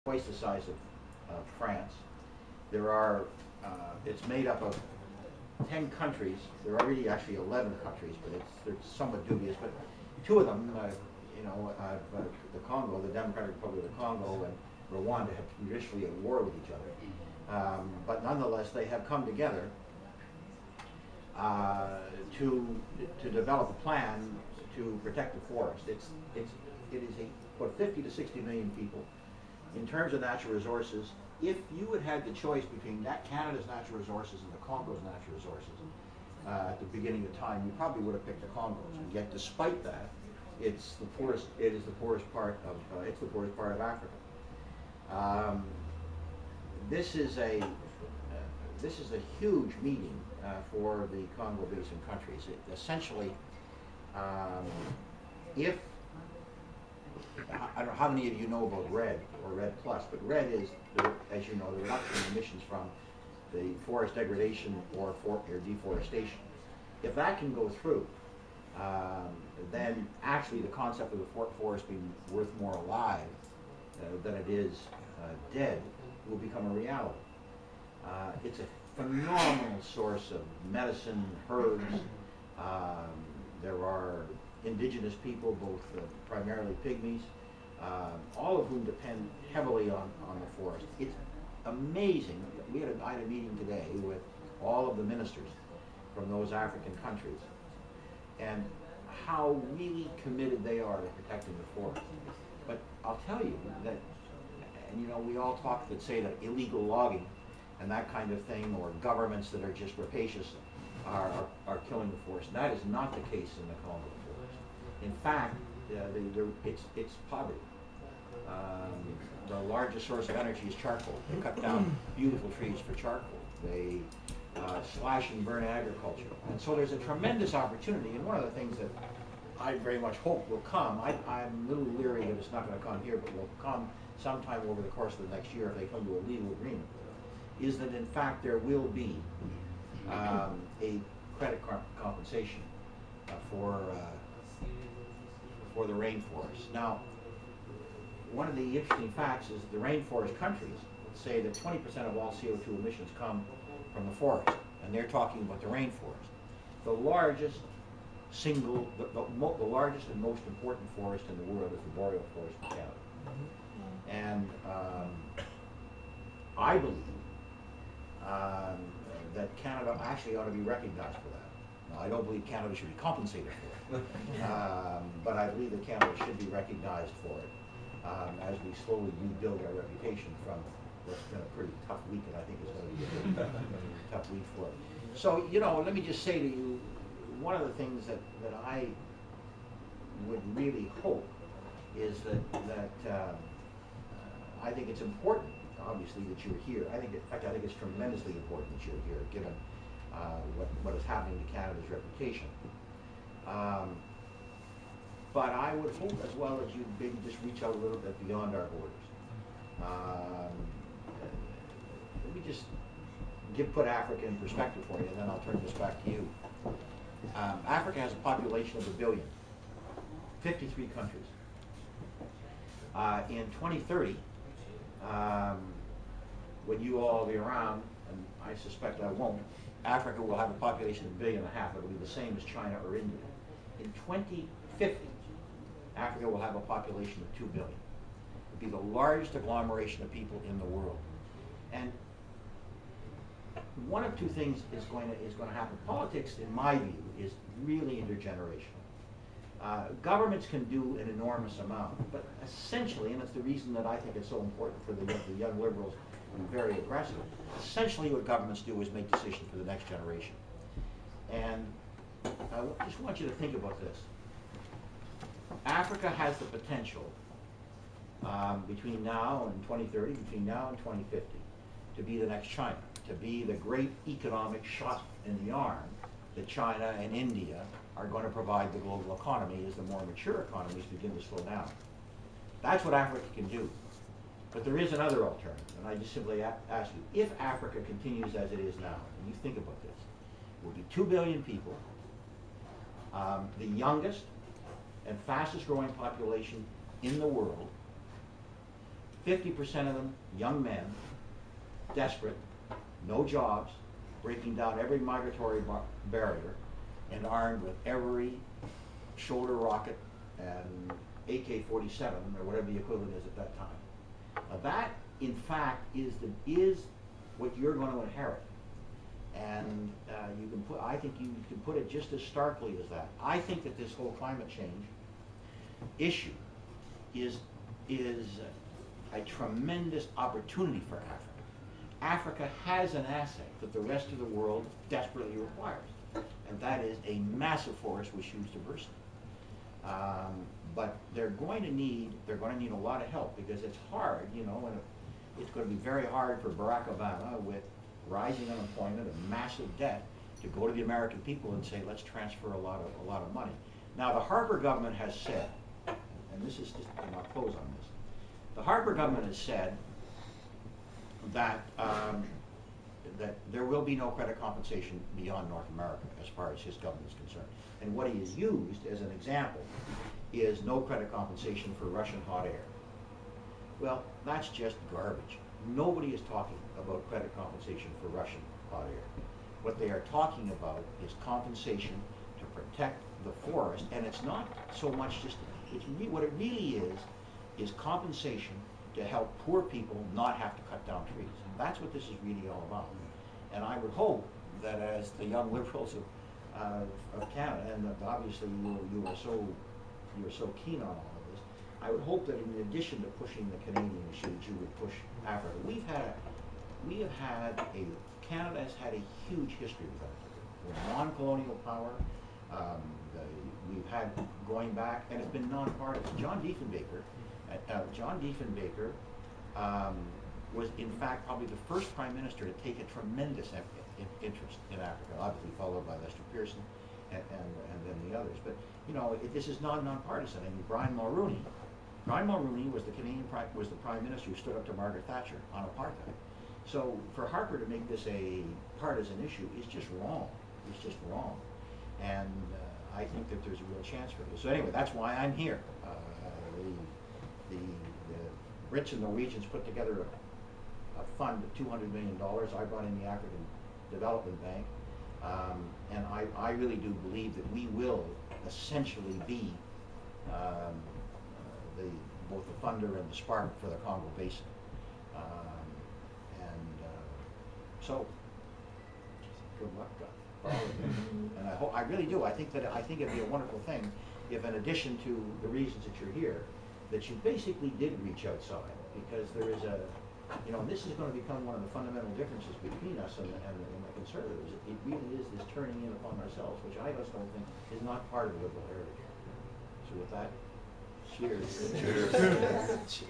twice the size of France. There are, it's made up of 10 countries. There are really actually 11 countries, but it's somewhat dubious. But two of them, the Congo, the Democratic Republic of the Congo, and Rwanda have traditionally at war with each other. But nonetheless, they have come together to develop a plan to protect the forest. It is about 50 to 60 million people. In terms of natural resources, if you had the choice between Canada's natural resources and the Congo's natural resources at the beginning of time, you probably would have picked the Congos. And yet, despite that, it's the poorest. It is the poorest part of Africa. This is a huge meeting for the Congo Basin countries. Essentially, if I don't know how many of you know about REDD or REDD Plus, but REDD is, as you know, the reduction in emissions from the forest degradation or deforestation. If that can go through, then actually the concept of the forest being worth more alive than it is dead will become a reality. It's a phenomenal source of medicine, herbs. There are indigenous people, both primarily pygmies, all of whom depend heavily on the forest. It's amazing. I had a meeting today with all of the ministers from those African countries, and how really committed they are to protecting the forest. But I'll tell you that, and we all talk that say that illegal logging and that kind of thing, or governments that are just rapacious are killing the forest. That is not the case in the Congo forest. In fact, it's poverty. The largest source of energy is charcoal. They cut down beautiful trees for charcoal. They slash and burn agriculture. And so there's a tremendous opportunity, and one of the things that I very much hope will come, I'm a little leery that it's not going to come here, but will come sometime over the course of the next year if they come to a legal agreement, is that in fact there will be a credit compensation for the rainforest. Now, one of the interesting facts is that the rainforest countries say that 20% of all CO2 emissions come from the forest, and they're talking about the rainforest. The largest the largest and most important forest in the world is the boreal forest in Canada. And I believe that Canada actually ought to be recognized for that. Now, I don't believe Canada should be compensated for it, but I believe that Canada should be recognized for it as we slowly rebuild our reputation from what's been a pretty tough week, and I think it's going to be a very tough week for it. So, let me just say to you, one of the things that I would really hope is that I think it's important, obviously, that you're here. I think it's tremendously important that you're here, given what is happening to Canada's reputation. But I would hope as well that you maybe just reach out a little bit beyond our borders. Let me just put Africa in perspective for you, and then I'll turn this back to you. Africa has a population of 1 billion, 53 countries. In 2030, when you all be around, and I suspect I won't, Africa will have a population of 1.5 billion. It will be the same as China or India. In 2050, Africa will have a population of 2 billion. It will be the largest agglomeration of people in the world. And one of two things is going to happen. Politics, in my view, is really intergenerational. Governments can do an enormous amount, but essentially, and it's the reason that I think it's so important for the young liberals to be very aggressive, essentially what governments do is make decisions for the next generation. And I just want you to think about this. Africa has the potential between now and 2030, between now and 2050, to be the next China, to be the great economic shot in the arm that China and India are going to provide the global economy as the more mature economies begin to slow down. That's what Africa can do. But there is another alternative, and I just simply ask you, if Africa continues as it is now, and you think about this, it will be 2 billion people, the youngest and fastest growing population in the world, 50% of them young men, desperate, no jobs, breaking down every migratory barrier, and armed with every shoulder rocket and AK-47 or whatever the equivalent is at that time. Now that, in fact, is what you're going to inherit. And you can put, I think you can put it just as starkly as that. I think that this whole climate change issue is a tremendous opportunity for Africa. Africa has an asset that the rest of the world desperately requires, and that is a massive forest with huge diversity. But they're going to need a lot of help, because it's hard, you know, and it's going to be very hard for Barack Obama, with rising unemployment and massive debt, to go to the American people and say, let's transfer a lot of money. Now, the Harper government has said, and this is just, and I'll close on this, the Harper government has said that that there will be no credit compensation beyond North America as far as his government is concerned. And what he has used as an example is no credit compensation for Russian hot air. Well, that's just garbage. Nobody is talking about credit compensation for Russian hot air. What they are talking about is compensation to protect the forest, and it's not so much just, what it really is compensation to help poor people not have to cut down trees. And that's what this is really all about. And I would hope that as the young liberals of Canada, and obviously you are so keen on all of this, I would hope that in addition to pushing the Canadian issue, that you would push Africa. Canada has had a huge history with Africa. We're a non-colonial power. We've had going back, and it's been non-partisan. John Diefenbaker was in fact probably the first prime minister to take a tremendous interest in Africa, obviously followed by Lester Pearson and then the others. But you know, this is non-partisan. I mean, Brian Mulroney was the prime minister who stood up to Margaret Thatcher on apartheid. So for Harper to make this a partisan issue is just wrong. It's just wrong. And I think that there's a real chance for this. So anyway, that's why I'm here. The Brits and Norwegians put together a fund of $200 million. I brought in the African Development Bank. And I really do believe that we will essentially be both the funder and the spark for the Congo Basin. So, good luck, and I really do. I think it'd be a wonderful thing if, in addition to the reasons that you're here, that you basically did reach outside, because there is this is going to become one of the fundamental differences between us and the conservatives. It really is this turning in upon ourselves, which I just don't think is not part of the liberal heritage. So with that, cheers. Cheers.